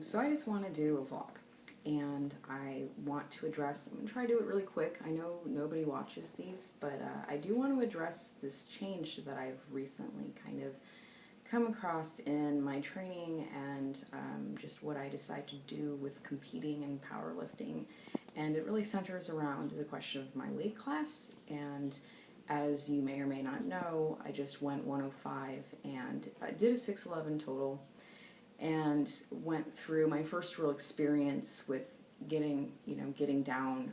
So I just want to do a vlog, and I want to address, I'm going to try to do it really quick. I know nobody watches these, but I do want to address this change that I've recently kind of come across in my training and just what I decide to do with competing and powerlifting. And it really centers around the question of my weight class. And as you may or may not know, I just went 105 and did a 6'11 total, and went through my first real experience with getting down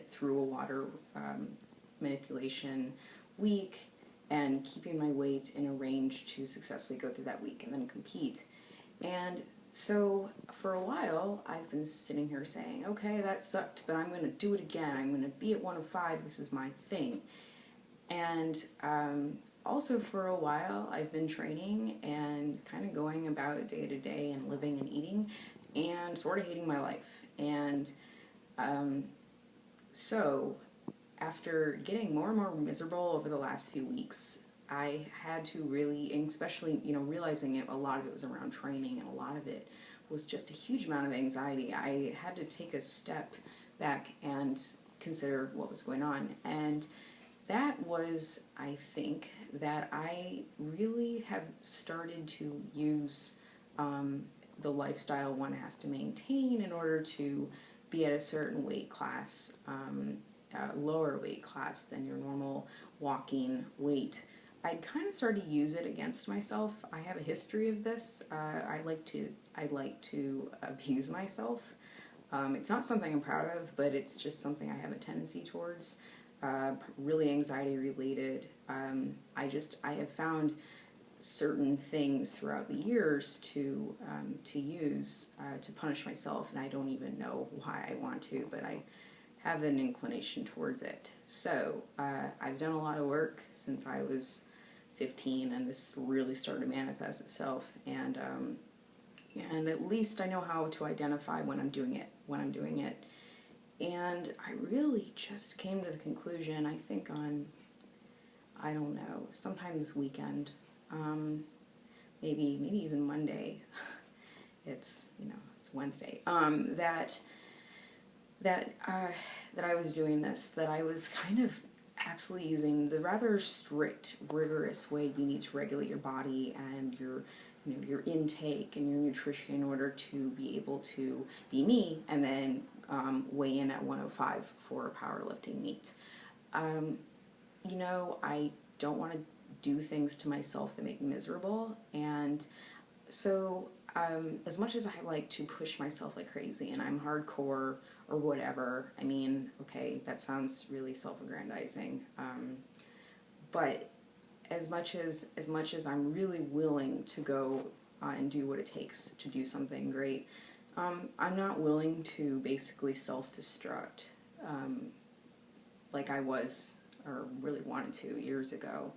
through a water manipulation week and keeping my weight in a range to successfully go through that week and then compete. And so for a while, I've been sitting here saying, okay, that sucked, but I'm going to do it again. I'm going to be at 105. This is my thing. And also for a while, I've been training and kind of going about day to day and living and eating and sort of hating my life. And so after getting more and more miserable over the last few weeks, I had to really, and especially, realizing a lot of it was around training and a lot of it was just a huge amount of anxiety. I had to take a step back and consider what was going on. And that was, I think, that I really have started to use the lifestyle one has to maintain in order to be at a certain weight class, lower weight class than your normal walking weight. I kind of started to use it against myself. I have a history of this. I like to abuse myself. It's not something I'm proud of, but it's just something I have a tendency towards. Really anxiety related. I have found certain things throughout the years to use to punish myself, and I don't even know why I want to, but I have an inclination towards it. So I've done a lot of work since I was 15, and this really started to manifest itself. And at least I know how to identify when I'm doing it. And I really just came to the conclusion, I think on, I don't know, sometime this weekend, maybe even Monday, it's Wednesday, that I was doing this, that I was kind of absolutely using the rather strict, rigorous way you need to regulate your body and your intake and your nutrition in order to be able to be me and then weigh in at 105 for a powerlifting meet. I don't want to do things to myself that make me miserable, and so as much as I like to push myself like crazy and I'm hardcore or whatever, I mean, okay, that sounds really self-aggrandizing, but as much as I'm really willing to go and do what it takes to do something great, I'm not willing to basically self-destruct like I was or really wanted to years ago.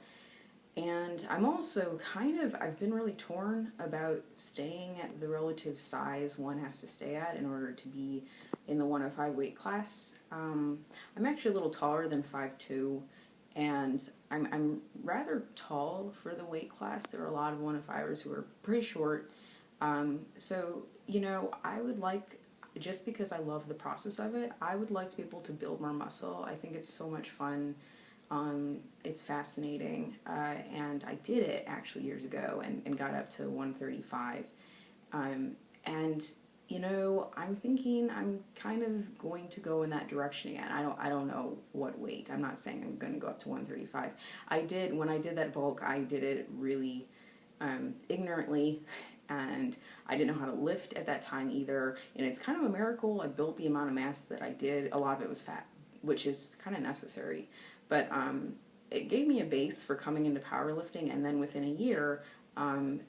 And I'm also I've been really torn about staying at the relative size one has to stay at in order to be in the 105 weight class. I'm actually a little taller than 5'2", and I'm rather tall for the weight class. There are a lot of 105ers who are pretty short. So, I would like, just because I love the process of it, I would like to be able to build more muscle. I think it's so much fun. It's fascinating. And I did it actually years ago and got up to 135. And I'm thinking I'm kind of going to go in that direction again. I don't know what weight. I'm not saying I'm going to go up to 135. When I did that bulk, I did it really ignorantly, and I didn't know how to lift at that time either. And it's kind of a miracle I built the amount of mass that I did. A lot of it was fat, which is kind of necessary. But it gave me a base for coming into powerlifting, and then within a year,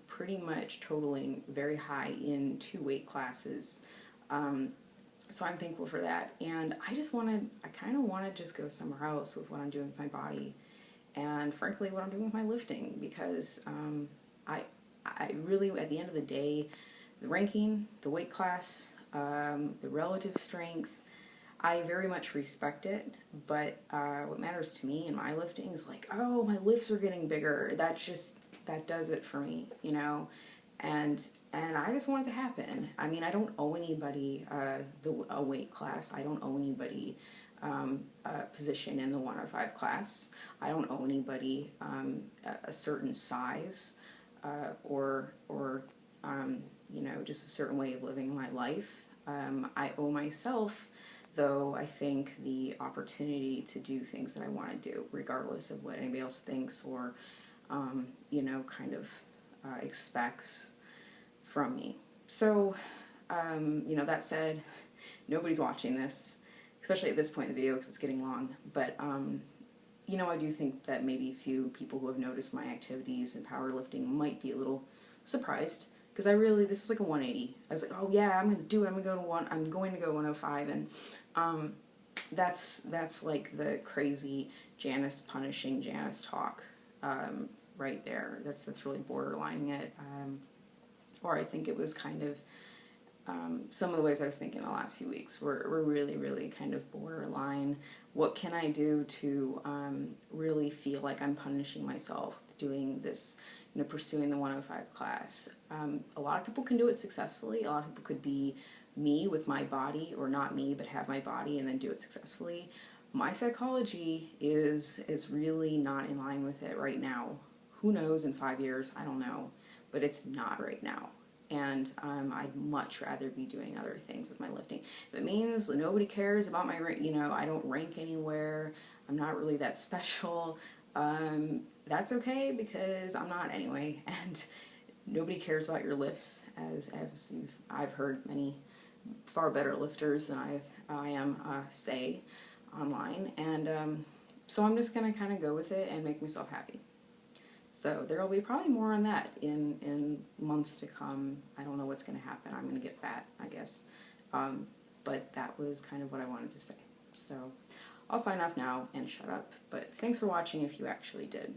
pretty much totaling very high in 2 weight classes. So I'm thankful for that. And I kind of want to just go somewhere else with what I'm doing with my body, and frankly, what I'm doing with my lifting, because I really, at the end of the day, the ranking, the weight class, the relative strength, I very much respect it, but what matters to me in my lifting is like, oh, my lifts are getting bigger. That does it for me, And I just want it to happen. I mean, I don't owe anybody a weight class. I don't owe anybody a position in the 105 class. I don't owe anybody a certain size or you know, just a certain way of living my life. I owe myself, though, I think, the opportunity to do things that I want to do, regardless of what anybody else thinks or, you know, kind of expects from me. So, you know, that said, nobody's watching this, especially at this point in the video because it's getting long. But, you know, I do think that maybe a few people who have noticed my activities in powerlifting might be a little surprised. Because this is like a 180. I was like, oh yeah, I'm going to do it. I'm going to go 105. And that's like the crazy Janice punishing Janice talk right there. That's really borderlining it. Or I think it was kind of some of the ways I was thinking the last few weeks were really, really kind of borderline. What can I do to really feel like I'm punishing myself doing this, you know, pursuing the 105 class? A lot of people can do it successfully. A lot of people could be me with my body, or not me, but have my body and then do it successfully. My psychology is really not in line with it right now. Who knows in 5 years? I don't know. But it's not right now. And I'd much rather be doing other things with my lifting. If it means nobody cares about my, you know, I don't rank anywhere, I'm not really that special, that's okay, because I'm not anyway. And nobody cares about your lifts, as I've heard many far better lifters than I am say online. And so I'm just going to kind of go with it and make myself happy. So there will be probably more on that in months to come. I don't know what's going to happen. I'm going to get fat, I guess. But that was kind of what I wanted to say. So I'll sign off now and shut up. But thanks for watching if you actually did.